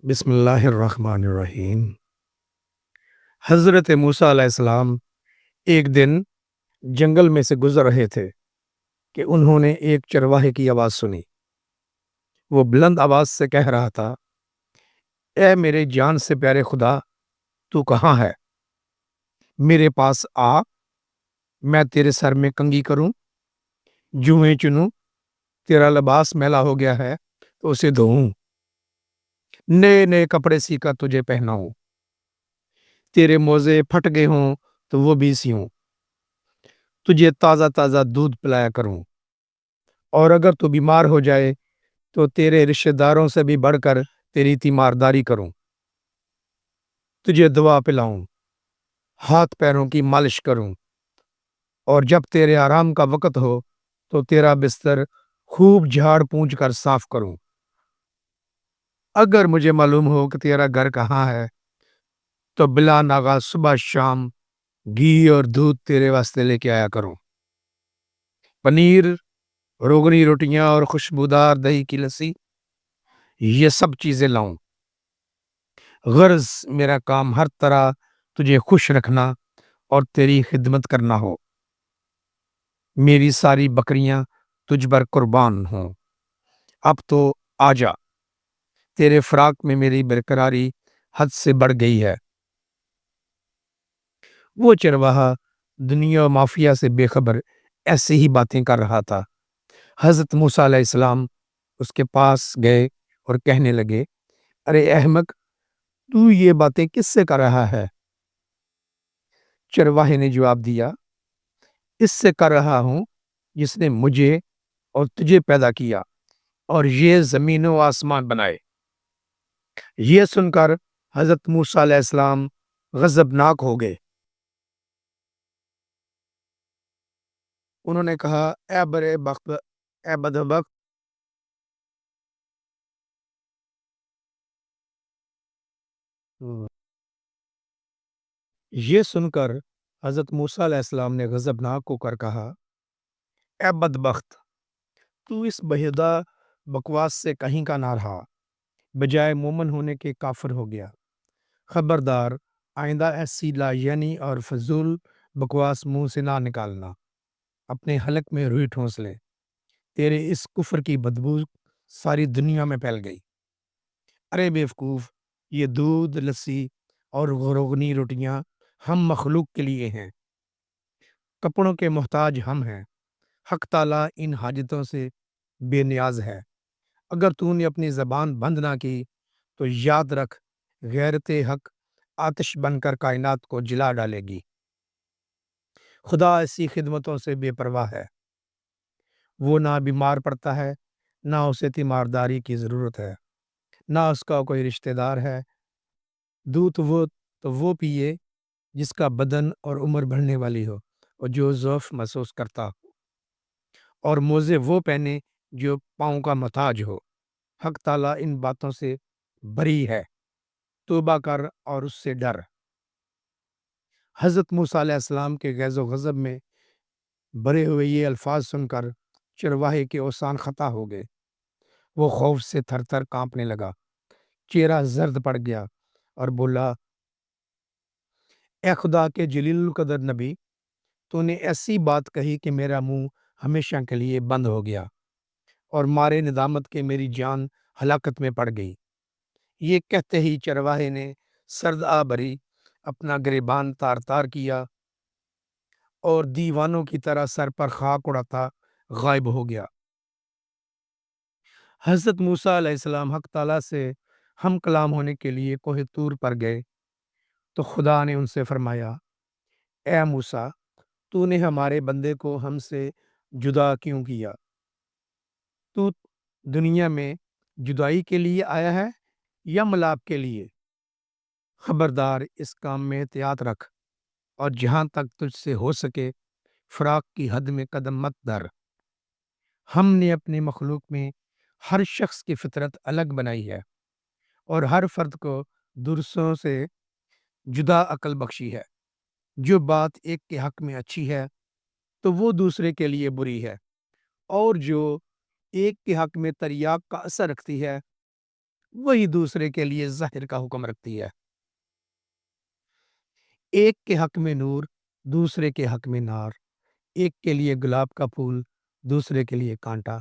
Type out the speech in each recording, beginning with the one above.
बिस्मिल्लाहिर्रहमानिर्रहीम। हज़रत मूसा अलैहिस्सलाम एक दिन जंगल में से गुजर रहे थे कि उन्होंने एक चरवाहे की आवाज़ सुनी। वो बुलंद आवाज़ से कह रहा था, ए मेरे जान से प्यारे खुदा, तू कहाँ है? मेरे पास आ, मैं तेरे सर में कंघी करूं, जुएं चुनूं, तेरा लिबास मैला हो गया है तो उसे धोऊं, नए नए कपड़े सीकर तुझे पहनाऊं, तेरे मोजे फट गए हों तो वो भी सियूं, तुझे ताज़ा ताज़ा दूध पिलाया करूं, और अगर तू बीमार हो जाए तो तेरे रिश्तेदारों से भी बढ़कर तेरी तीमारदारी करूं, तुझे दवा पिलाऊं, हाथ पैरों की मालिश करूं, और जब तेरे आराम का वक्त हो तो तेरा बिस्तर खूब झाड़ पूंछ कर साफ करूं। अगर मुझे मालूम हो कि तेरा घर कहाँ है तो बिला नागा सुबह शाम घी और दूध तेरे वास्ते लेके आया करूं, पनीर, रोगनी रोटियां और खुशबूदार दही की लस्सी, ये सब चीजें लाऊं। गर्ज मेरा काम हर तरह तुझे खुश रखना और तेरी खिदमत करना हो। मेरी सारी बकरियां तुझ पर कुर्बान हों। अब तो आजा, तेरे फराक में मेरी बरकरारी हद से बढ़ गई है। वो चरवाहा दुनिया और माफिया से बेखबर ऐसी ही बातें कर रहा था। हजरत मूसा अलैहिस्सलाम उसके पास गए और कहने लगे, अरे अहमक, तू ये बातें किससे कर रहा है? चरवाहे ने जवाब दिया, इससे कर रहा हूं जिसने मुझे और तुझे पैदा किया और ये जमीन व आसमान बनाए। ये सुनकर हजरत मूसा अलैहिस्सलाम गजबनाक हो गए। उन्होंने कहा, ए बड़े बख्त, ए बदबख्त, ये सुनकर हजरत मूसा अलैहिस्सलाम ने गजबनाक होकर कहा, ए बदबख्त, तू इस बेहुदा बकवास से कहीं का ना रहा, बजाय मोमन होने के काफिर हो गया। खबरदार, आइंदा ऐसी लायानी और फजूल बकवास मुंह से ना निकालना। अपने हलक में रुई ठोंस ले, तेरे इस कुफर की बदबू सारी दुनिया में फैल गई। अरे बेवकूफ, ये दूध, लस्सी और रोगनी रोटियां हम मखलूक के लिए हैं, कपड़ों के मोहताज हम हैं। हक ताला इन हाजतों से बेनियाज है। अगर तूने अपनी जबान बंद ना की तो याद रख, गैरत हक आतिश बनकर कायनात को जिला डालेगी। खुदा ऐसी खिदमतों से बेपरवाह है। वो ना बीमार पड़ता है, ना उसे तीमारदारी की ज़रूरत है, ना उसका कोई रिश्तेदार है। दूध वो पिए जिसका बदन और उम्र बढ़ने वाली हो और जो ज़ौफ़ महसूस करता हो, और मोज़े वो पहने जो पाँव का मोहताज हो। हक ताला इन बातों से बरी है, तौबा कर और उससे डर। हज़रत मूसा अलैहिस्सलाम के गैज़ो गज़ब में भरे हुए ये अल्फाज सुनकर चरवाहे के औसान खता हो गए। वो खौफ से थर थर कांपने लगा, चेहरा जर्द पड़ गया और बोला, ए खुदा के जलील कदर नबी, तूने ऐसी बात कही कि मेरा मुंह हमेशा के लिए बंद हो गया और मारे निदामत के मेरी जान हलाकत में पड़ गई। ये कहते ही चरवाहे ने सर्द आ भरी अपना गिरेबान तार तार किया और दीवानों की तरह सर पर खाक उड़ाता गायब हो गया। हज़रत मूसा अलैहिस्सलाम हक ताला से हम कलाम होने के लिए कोहे तूर पर गए तो खुदा ने उनसे फरमाया, ए मूसा, तूने हमारे बंदे को हमसे जुदा क्यों किया? तू दुनिया में जुदाई के लिए आया है या मिलाप के लिए? खबरदार, इस काम में एहतियात रख और जहां तक तुझसे हो सके फराक की हद में कदम मत धर। हमने अपने मखलूक में हर शख्स की फितरत अलग बनाई है और हर फर्द को दूसरों से जुदा अकल बख्शी है। जो बात एक के हक में अच्छी है तो वो दूसरे के लिए बुरी है, और जो एक के हक में तरियाक का असर रखती है وہی دوسرے کے لیے ظاہر کا حکم رکھتی ہے۔ ایک کے حق میں نور، دوسرے کے حق میں نار، ایک کے لیے گلاب کا پھول، دوسرے کے لیے کانٹا۔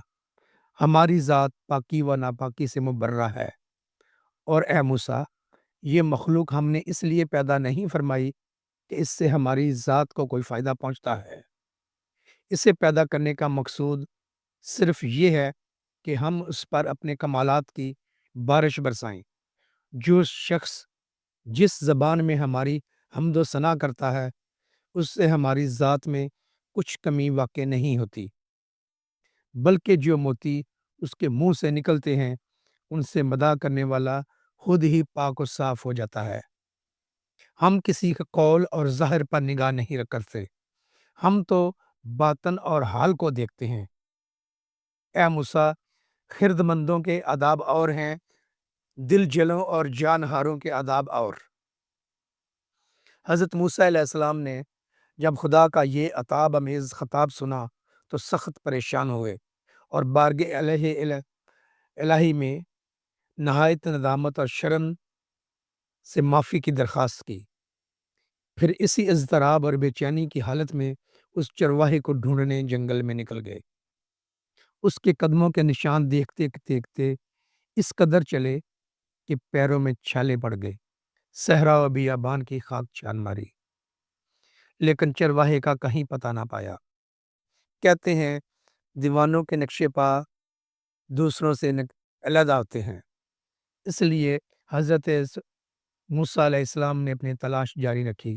ہماری ذات پاکی و ناپاکی سے مبرہ ہے، اور اے موسیٰ، یہ مخلوق ہم نے اس لیے پیدا نہیں فرمائی کہ اس سے ہماری ذات کو کوئی فائدہ پہنچتا ہے۔ اسے پیدا کرنے کا مقصود صرف یہ ہے کہ ہم اس پر اپنے کمالات کی بارش برسائیں۔ جو شخص جس زبان میں ہماری حمد و ثنا کرتا ہے، اس سے ہماری ذات میں کچھ کمی واقع نہیں ہوتی، بلکہ جو موتی اس کے منہ سے نکلتے ہیں ان سے مداح کرنے والا خود ہی پاک و صاف ہو جاتا ہے۔ ہم کسی کا قول اور ظاہر پر نگاہ نہیں رکھ کرتے، ہم تو باطن اور حال کو دیکھتے ہیں۔ اے موسیٰ، خرد مندوں کے آداب اور ہیں، دل جلوں اور جان ہاروں کے آداب اور۔ حضرت موسیٰ علیہ السلام نے جب خدا کا یہ عتاب امیز خطاب سنا تو سخت پریشان ہوئے اور بارگاہ الہی میں نہایت ندامت اور شرم سے معافی کی درخواست کی۔ پھر اسی اضطراب اور بے چینی کی حالت میں اس چرواہے کو ڈھونڈنے جنگل میں نکل گئے۔ اس کے قدموں کے نشان دیکھتے دیکھتے اس قدر چلے کہ پیروں میں چھالے پڑ گئے، صحرا و بیابان کی خاک چھان ماری، لیکن چرواہے کا کہیں پتہ نہ پایا۔ کہتے ہیں دیوانوں کے نقشے پا دوسروں سے علیحدہ ہوتے ہیں، اس لیے حضرت موسیٰ علیہ السلام نے اپنی تلاش جاری رکھی،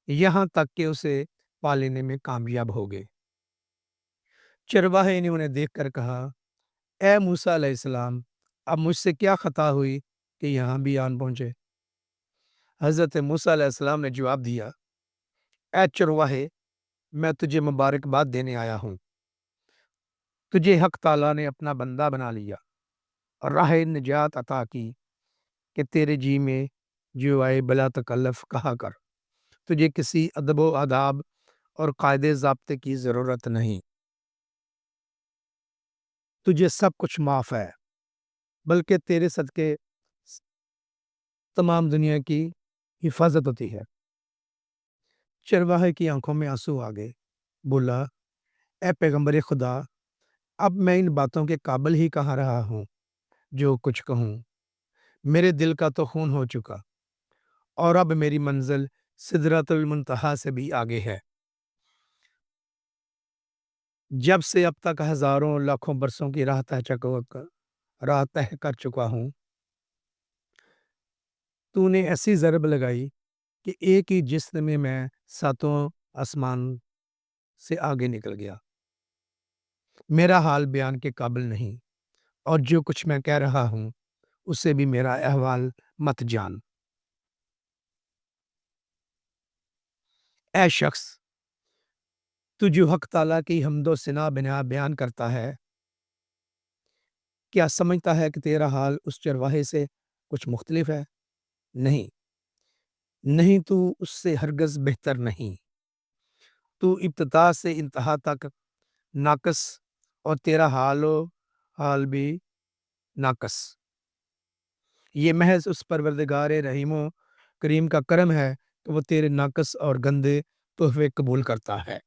یہاں تک کہ اسے پا لینے میں کامیاب ہو گئے۔ چرواہے نے انہیں دیکھ کر کہا، اے موسیٰ علیہ السلام، اب مجھ سے کیا خطا ہوئی کہ یہاں بھی آن پہنچے؟ حضرت موسیٰ علیہ السلام نے جواب دیا، اے چرواہے، میں تجھے مبارکباد دینے آیا ہوں۔ تجھے حق تعالیٰ نے اپنا بندہ بنا لیا اور راہ نجات عطا کی کہ تیرے جی میں جو آئے بلا تکلف کہا کر۔ تجھے کسی ادب و آداب اور قاعدے ضابطے کی ضرورت نہیں، تجھے سب کچھ معاف ہے، بلکہ تیرے صدقے تمام دنیا کی حفاظت ہوتی ہے۔ چرواہے کی آنکھوں میں آنسو آ گئے، بولا، اے پیغمبر خدا، اب میں ان باتوں کے قابل ہی کہاں رہا ہوں جو کچھ کہوں، میرے دل کا تو خون ہو چکا، اور اب میری منزل سدرۃ المنتہا سے بھی آگے ہے۔ جب سے اب تک ہزاروں لاکھوں برسوں کی راہ طے کر چکا ہوں، تو نے ایسی ضرب لگائی کہ ایک ہی جسم میں ساتوں آسمان سے آگے نکل گیا۔ میرا حال بیان کے قابل نہیں، اور جو کچھ میں کہہ رہا ہوں اسے بھی میرا احوال مت جان۔ اے شخص، تو جو حق تعالیٰ کی حمد و ثنا بیان کرتا ہے، کیا سمجھتا ہے کہ تیرا حال اس چرواہے سے کچھ مختلف ہے؟ نہیں، نہیں، تو اس سے ہرگز بہتر نہیں۔ تو ابتدا سے انتہا تک ناقص، اور تیرا حال بھی ناقص۔ یہ محض اس پروردگار رحیم و کریم کا کرم ہے کہ وہ تیرے ناقص اور گندے تحفے قبول کرتا ہے۔